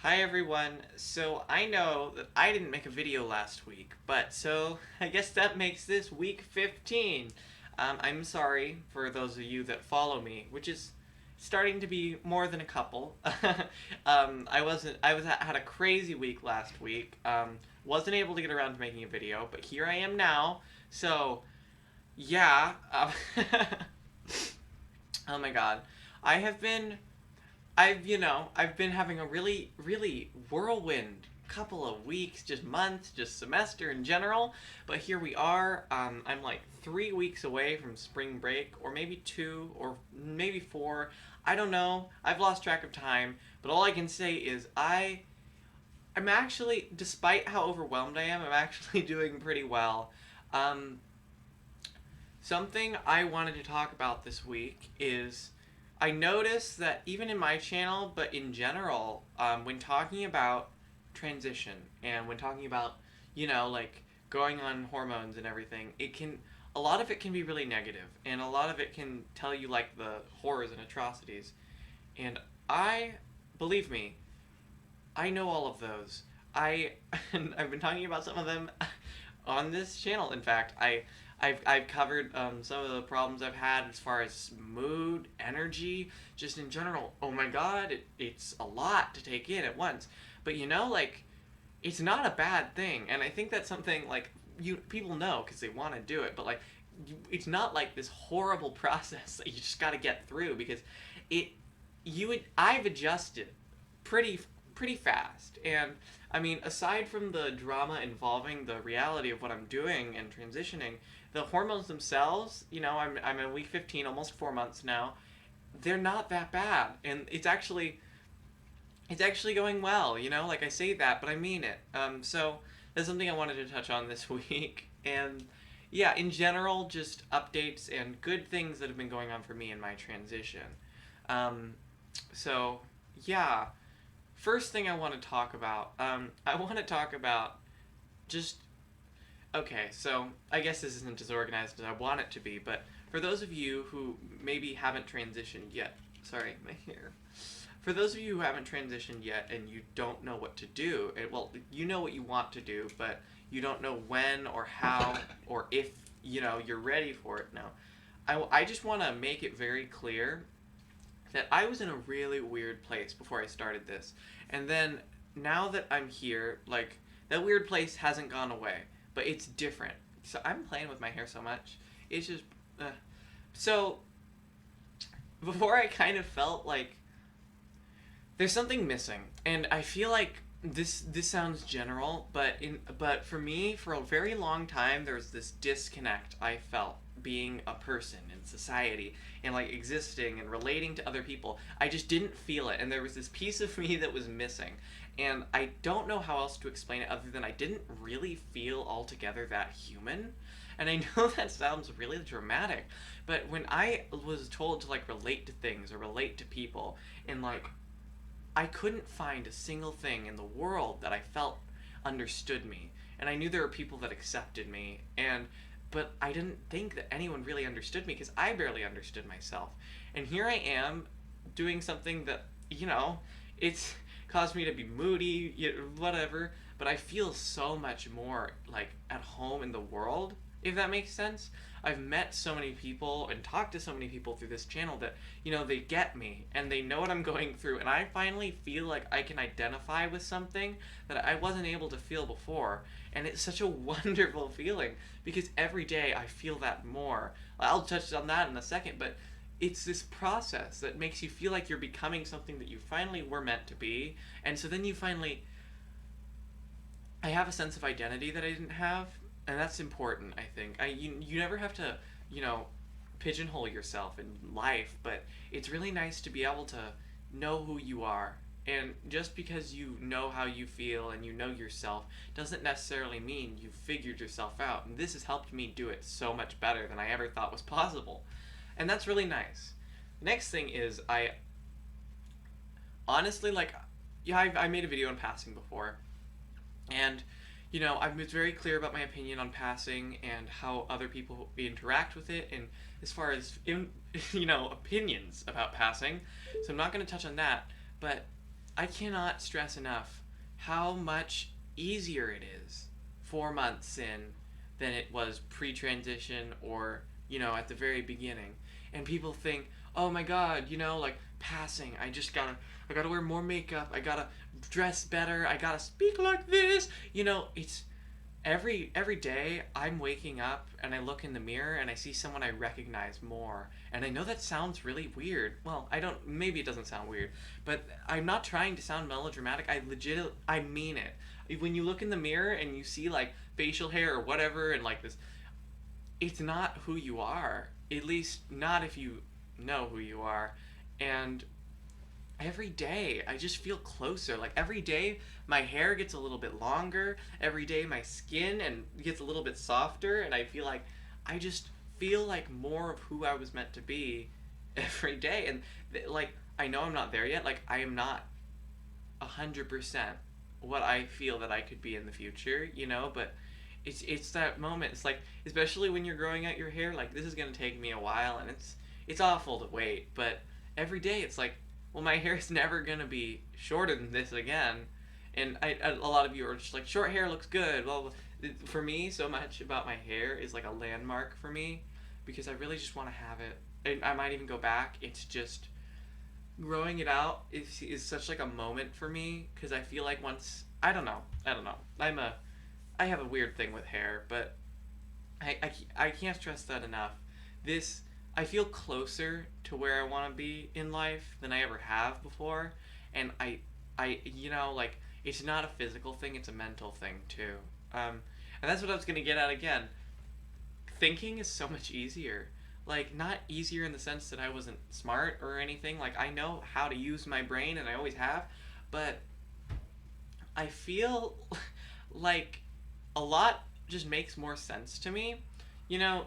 Hi everyone. So I know that I didn't make a video last week, but so I guess that makes this week 15. I'm sorry for those of you that follow me, which is starting to be more than a couple. Had a crazy week last week. Wasn't able to get around to making a video, but here I am now. So yeah. Oh my god. I have been I've been having a really whirlwind couple of weeks, just months, just semester in general. But here we are. I'm like 3 weeks away from spring break, or maybe two, or maybe four. I don't know. I've lost track of time. But all I can say is I'm actually, despite how overwhelmed I am, I'm actually doing pretty well. Um, Something I wanted to talk about this week is I noticed that even in my channel, but in general, when talking about transition and when talking about, like going on hormones and everything, a lot of it can be really negative, and a lot of it can tell you like the horrors and atrocities. And I, believe me, I know all of those. I've been talking about some of them on this channel. In fact, I've covered some of the problems I've had as far as mood, energy, just in general. Oh my god, it's a lot to take in at once. But like, it's not a bad thing, and I think that's something like people know because they want to do it. But like, it's not like this horrible process that you just got to get through because it I've adjusted pretty pretty fast. And I mean, aside from the drama involving the reality of what I'm doing and transitioning, the hormones themselves, I'm in week 15, almost 4 months now. They're not that bad, and it's actually going well. Like I say that, but I mean it. So that's something I wanted to touch on this week, and yeah, in general, just updates and good things that have been going on for me in my transition. Um, so yeah, first thing I want to talk about, I want to talk about just okay. So I guess this isn't as organized as I want it to be, but for those of you who maybe haven't transitioned yet, sorry, my hair. For those of you who haven't transitioned yet and you don't know what to do, well, you know what you want to do, but you don't know when or how or if you're ready for it now. I just want to make it very clear that I was in a really weird place before I started this. And then now that I'm here, like, that weird place hasn't gone away, but it's different. So I'm playing with my hair so much. It's just. Uh. So, before I kind of felt like there's something missing. And I feel like this sounds general, but for me, for a very long time, there was this disconnect I felt being a person in society and like existing and relating to other people. I just didn't feel it, and there was this piece of me that was missing. And I don't know how else to explain it other than I didn't really feel altogether that human. And I know that sounds really dramatic, but when I was told to like relate to things or relate to people, and like I couldn't find a single thing in the world that I felt understood me. And I knew there were people that accepted me, but I didn't think that anyone really understood me because I barely understood myself. And here I am doing something that, it's caused me to be moody, whatever, but I feel so much more like at home in the world, if that makes sense. I've met so many people and talked to so many people through this channel that, they get me and they know what I'm going through. And I finally feel like I can identify with something that I wasn't able to feel before. And it's such a wonderful feeling because every day I feel that more. I'll touch on that in a second, but it's this process that makes you feel like you're becoming something that you finally were meant to be. And so then I have a sense of identity that I didn't have, and that's important. I think you never have to pigeonhole yourself in life, but it's really nice to be able to know who you are. And just because you know how you feel and you know yourself doesn't necessarily mean you've figured yourself out. And this has helped me do it so much better than I ever thought was possible. And that's really nice. The next thing is I honestly like, yeah, I made a video on passing before, and I was very clear about my opinion on passing and how other people interact with it, and as far as opinions about passing. So I'm not going to touch on that, but I cannot stress enough how much easier it is 4 months in than it was pre-transition or, at the very beginning. And people think, oh my god, like passing, I gotta wear more makeup, I gotta dress better, I gotta speak like this. It's every day I'm waking up and I look in the mirror and I see someone I recognize more. And I know that sounds really weird. Well, I don't, maybe it doesn't sound weird, but I'm not trying to sound melodramatic. I mean it. When you look in the mirror and you see like facial hair or whatever and like this, it's not who you are. At least not if you know who you are. And every day I just feel closer. Like every day my hair gets a little bit longer. Every day my skin and gets a little bit softer, and I just feel like more of who I was meant to be every day. And like I know I'm not there yet. Like I am not 100% what I feel that I could be in the future, but it's that moment. It's like, especially when you're growing out your hair, like this is gonna take me a while, and it's awful to wait. But every day it's like, well, my hair is never gonna be shorter than this again. And a lot of you are just like, short hair looks good. Well, for me, so much about my hair is like a landmark for me, because I really just want to have it. And I might even go back. It's just growing it out is such like a moment for me, because I feel like once, I don't know. I have a weird thing with hair, but I can't stress that enough. This I feel closer to where I want to be in life than I ever have before, and like it's not a physical thing; it's a mental thing too. And that's what I was gonna get at again. Thinking is so much easier. Like, not easier in the sense that I wasn't smart or anything. Like, I know how to use my brain, and I always have, but I feel like a lot just makes more sense to me.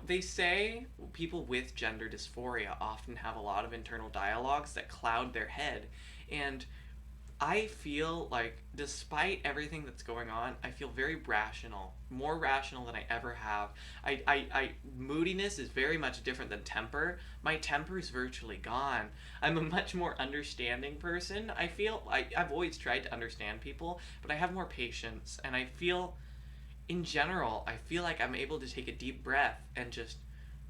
They say people with gender dysphoria often have a lot of internal dialogues that cloud their head. And I feel like, despite everything that's going on, I feel very rational, more rational than I ever have. Moodiness is very much different than temper. My temper is virtually gone. I'm a much more understanding person. I've always tried to understand people, but I have more patience, and I feel, in general, I feel like I'm able to take a deep breath and just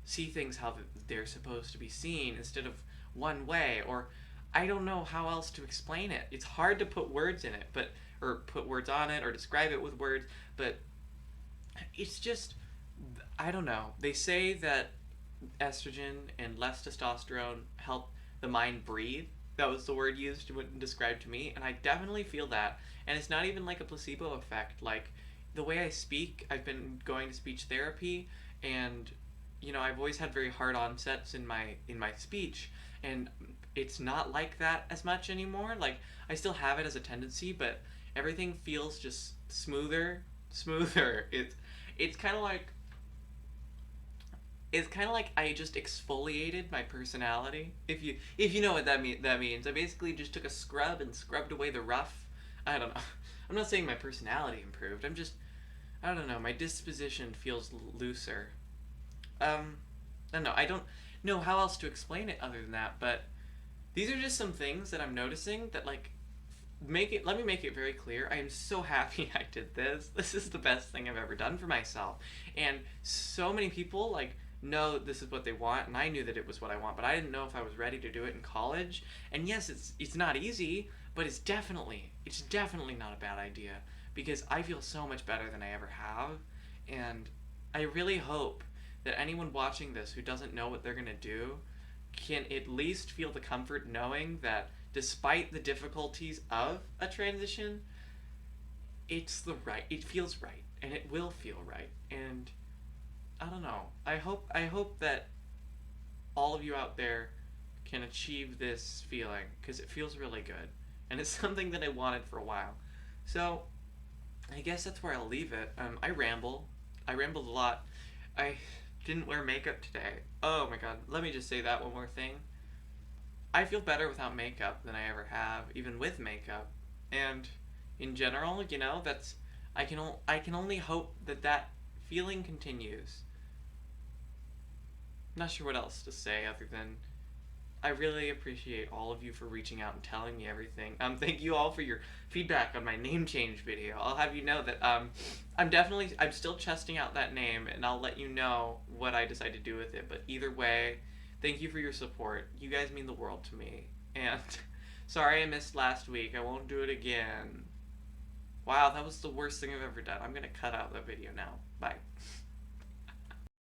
see things how they're supposed to be seen instead of one way. Or I don't know how else to explain it. It's hard to put words in it, or put words on it or describe it with words, but it's just, I don't know. They say that estrogen and less testosterone help the mind breathe. That was the word used to describe to me, and I definitely feel that. And it's not even like a placebo effect. Like, the way I speak, I've been going to speech therapy, and I've always had very hard onsets in my speech, and it's not like that as much anymore. Like, I still have it as a tendency, but everything feels just smoother. It's kind of like I just exfoliated my personality. If you know what that means. I basically just took a scrub and scrubbed away the rough. I don't know. I'm not saying my personality improved. I don't know. My disposition feels looser. I don't know. I don't know how else to explain it other than that, but these are just some things that I'm noticing that, like, let me make it very clear. I am so happy I did this. This is the best thing I've ever done for myself. And so many people, like, know this is what they want, and I knew that it was what I want, but I didn't know if I was ready to do it in college. And yes, it's not easy, but it's definitely not a bad idea, because I feel so much better than I ever have. And I really hope that anyone watching this who doesn't know what they're going to do can at least feel the comfort knowing that, despite the difficulties of a transition, it feels right, and it will feel right. And I don't know. I hope that all of you out there can achieve this feeling, because it feels really good, and it's something that I wanted for a while. So I guess that's where I'll leave it. I rambled a lot. I didn't wear makeup today. Oh my god. Let me just say that one more thing. I feel better without makeup than I ever have, even with makeup. And in general, that's, I can only hope that feeling continues. Not sure what else to say other than I really appreciate all of you for reaching out and telling me everything. Thank you all for your feedback on my name change video. I'll have you know that I'm still testing out that name, and I'll let you know what I decide to do with it. But either way, thank you for your support. You guys mean the world to me. And sorry I missed last week. I won't do it again. Wow, that was the worst thing I've ever done. I'm gonna cut out that video now. Bye.